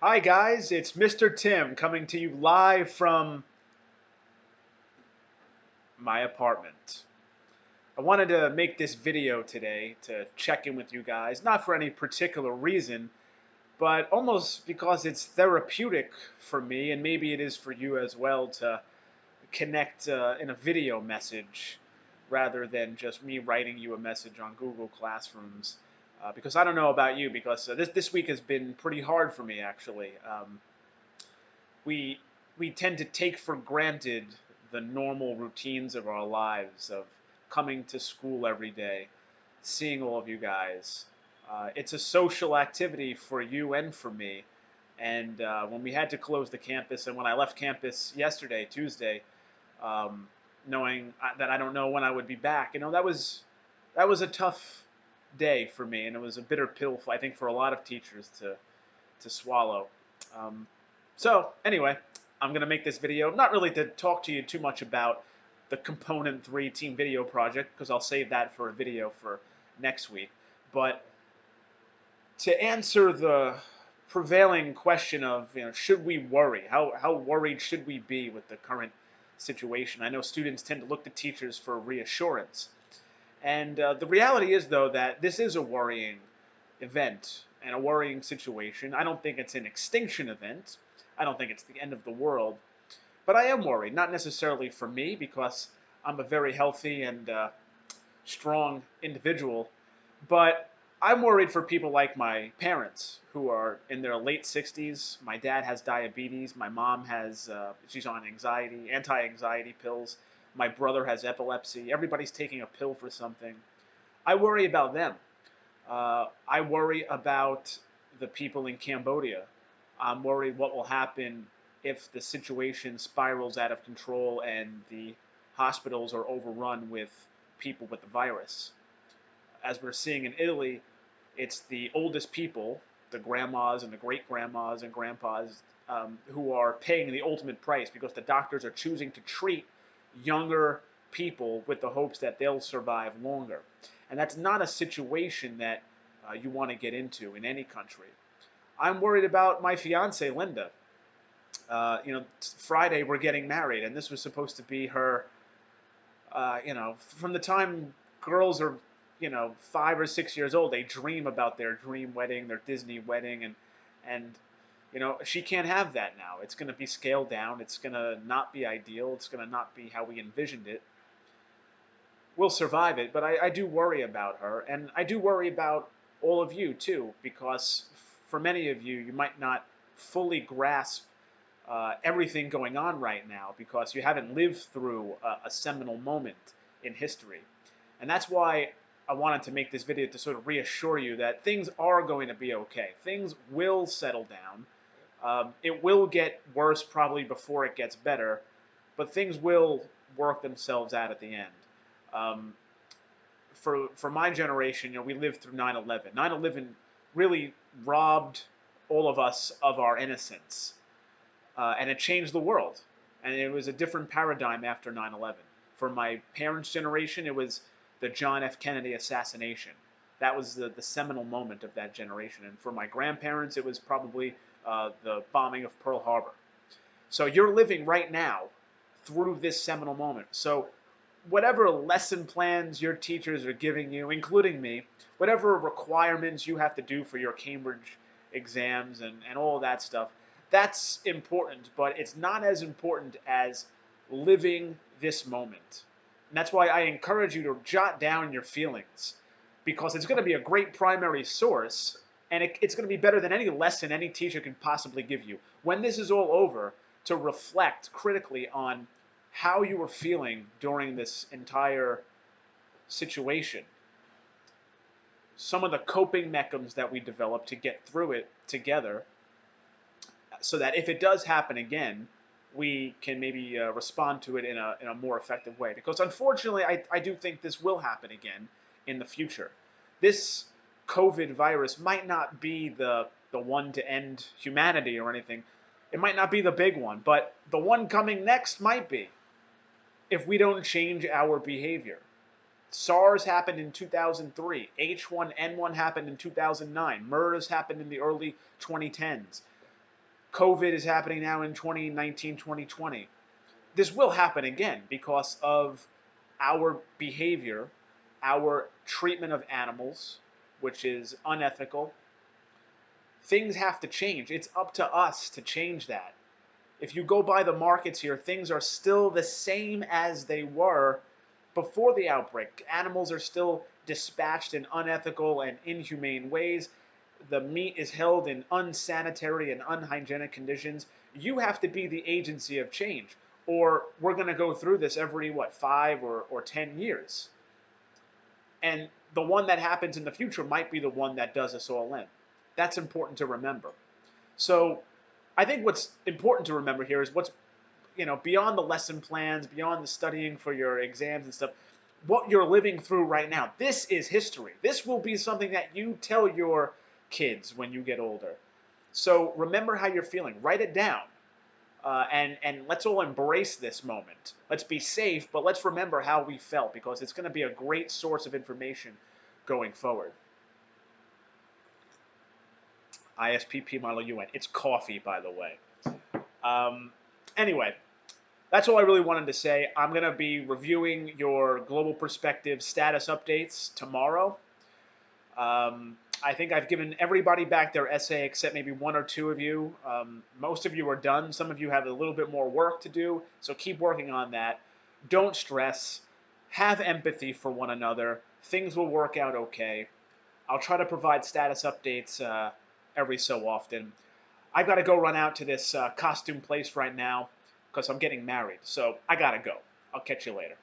Hi guys, it's Mr. Tim coming to you live from my apartment. I wanted to make this video today to check in with you guys, not for any particular reason, but almost because it's therapeutic for me, and maybe it is for you as well, to connect in a video message rather than just me writing you a message on Google Classrooms. Because I don't know about you, because this week has been pretty hard for me actually. We we tend to take for granted the normal routines of our lives of coming to school every day, seeing all of you guys. It's a social activity for you and for me. And when we had to close the campus, and when I left campus yesterday, Tuesday, um, knowing that I don't know when I would be back, that was a tough day for me, and it was a bitter pill, I think, for a lot of teachers to swallow. Um, so anyway, I'm going to make this video, not really to talk to you too much about the Component 3 team video project, because I'll save that for a video for next week, but to answer the prevailing question of, should we worry? How worried should we be with the current situation? I know students tend to look to teachers for reassurance. And the reality is, though, that this is a worrying event and a worrying situation. I don't think it's an extinction event. I don't think it's the end of the world. But I am worried, not necessarily for me, because I'm a very healthy and strong individual, but I'm worried for people like my parents who are in their late 60s. My dad has diabetes. My mom she's on anti-anxiety pills. My brother has epilepsy. Everybody's taking a pill for something. I worry about them. I worry about the people in Cambodia. I'm worried what will happen if the situation spirals out of control and the hospitals are overrun with people with the virus. As we're seeing in Italy, it's the oldest people, the grandmas and the great grandmas and grandpas, who are paying the ultimate price because the doctors are choosing to treat younger people with the hopes that they'll survive longer. And that's not a situation that you want to get into in any country. I'm worried about my fiance, Linda. Friday we're getting married, and this was supposed to be her, from the time girls are, 5 or 6 years old, they dream about their dream wedding, their Disney wedding, and she can't have that now. It's going to be scaled down. It's going to not be ideal. It's going to not be how we envisioned it. We'll survive it, but I do worry about her, and I do worry about all of you too, because for many of you, you might not fully grasp everything going on right now because you haven't lived through a seminal moment in history. And that's why I wanted to make this video, to sort of reassure you that things are going to be okay. Things will settle down. It will get worse probably before it gets better, but things will work themselves out at the end. Um, for my generation, we lived through 9/11. 9/11 really robbed all of us of our innocence, and it changed the world. And it was a different paradigm after 9/11. For my parents' generation, it was the John F. Kennedy assassination. That was the seminal moment of that generation. And for my grandparents, it was probably the bombing of Pearl Harbor. So you're living right now through this seminal moment. So whatever lesson plans your teachers are giving you, including me, whatever requirements you have to do for your Cambridge exams and all of that stuff, that's important, but it's not as important as living this moment. And that's why I encourage you to jot down your feelings, because it's going to be a great primary source, and it's going to be better than any lesson any teacher can possibly give you. When this is all over, to reflect critically on how you were feeling during this entire situation. Some of the coping mechanisms that we developed to get through it together, so that if it does happen again, we can maybe respond to it in a more effective way. Because unfortunately, I do think this will happen again in the future. This COVID virus might not be the one to end humanity or anything. It might not be the big one, but the one coming next might be, if we don't change our behavior. SARS happened in 2003. H1N1 happened in 2009. MERS happened in the early 2010s. COVID is happening now in 2019, 2020. This will happen again because of our behavior, our treatment of animals, which is unethical. Things have to change. It's up to us to change that. If you go by the markets here, things are still the same as they were before the outbreak. Animals are still dispatched in unethical and inhumane ways. The meat is held in unsanitary and unhygienic conditions. You have to be the agency of change, or we're going to go through this every, what, 5 or 10 years. And the one that happens in the future might be the one that does us all in. That's important to remember. So I think what's important to remember here is what's, beyond the lesson plans, beyond the studying for your exams and stuff, what you're living through right now. This is history. This will be something that you tell your kids when you get older. So remember how you're feeling. Write it down. And let's all embrace this moment. Let's be safe, but let's remember how we felt, because it's going to be a great source of information going forward. ISPP model UN. It's coffee, by the way. Um, anyway, that's all I really wanted to say. I'm going to be reviewing your Global Perspective status updates tomorrow. I think I've given everybody back their essay except maybe one or two of you. Most of you are done. Some of you have a little bit more work to do, so keep working on that. Don't stress. Have empathy for one another. Things will work out okay. I'll try to provide status updates every so often. I've got to go run out to this costume place right now because I'm getting married, so I got to go. I'll catch you later.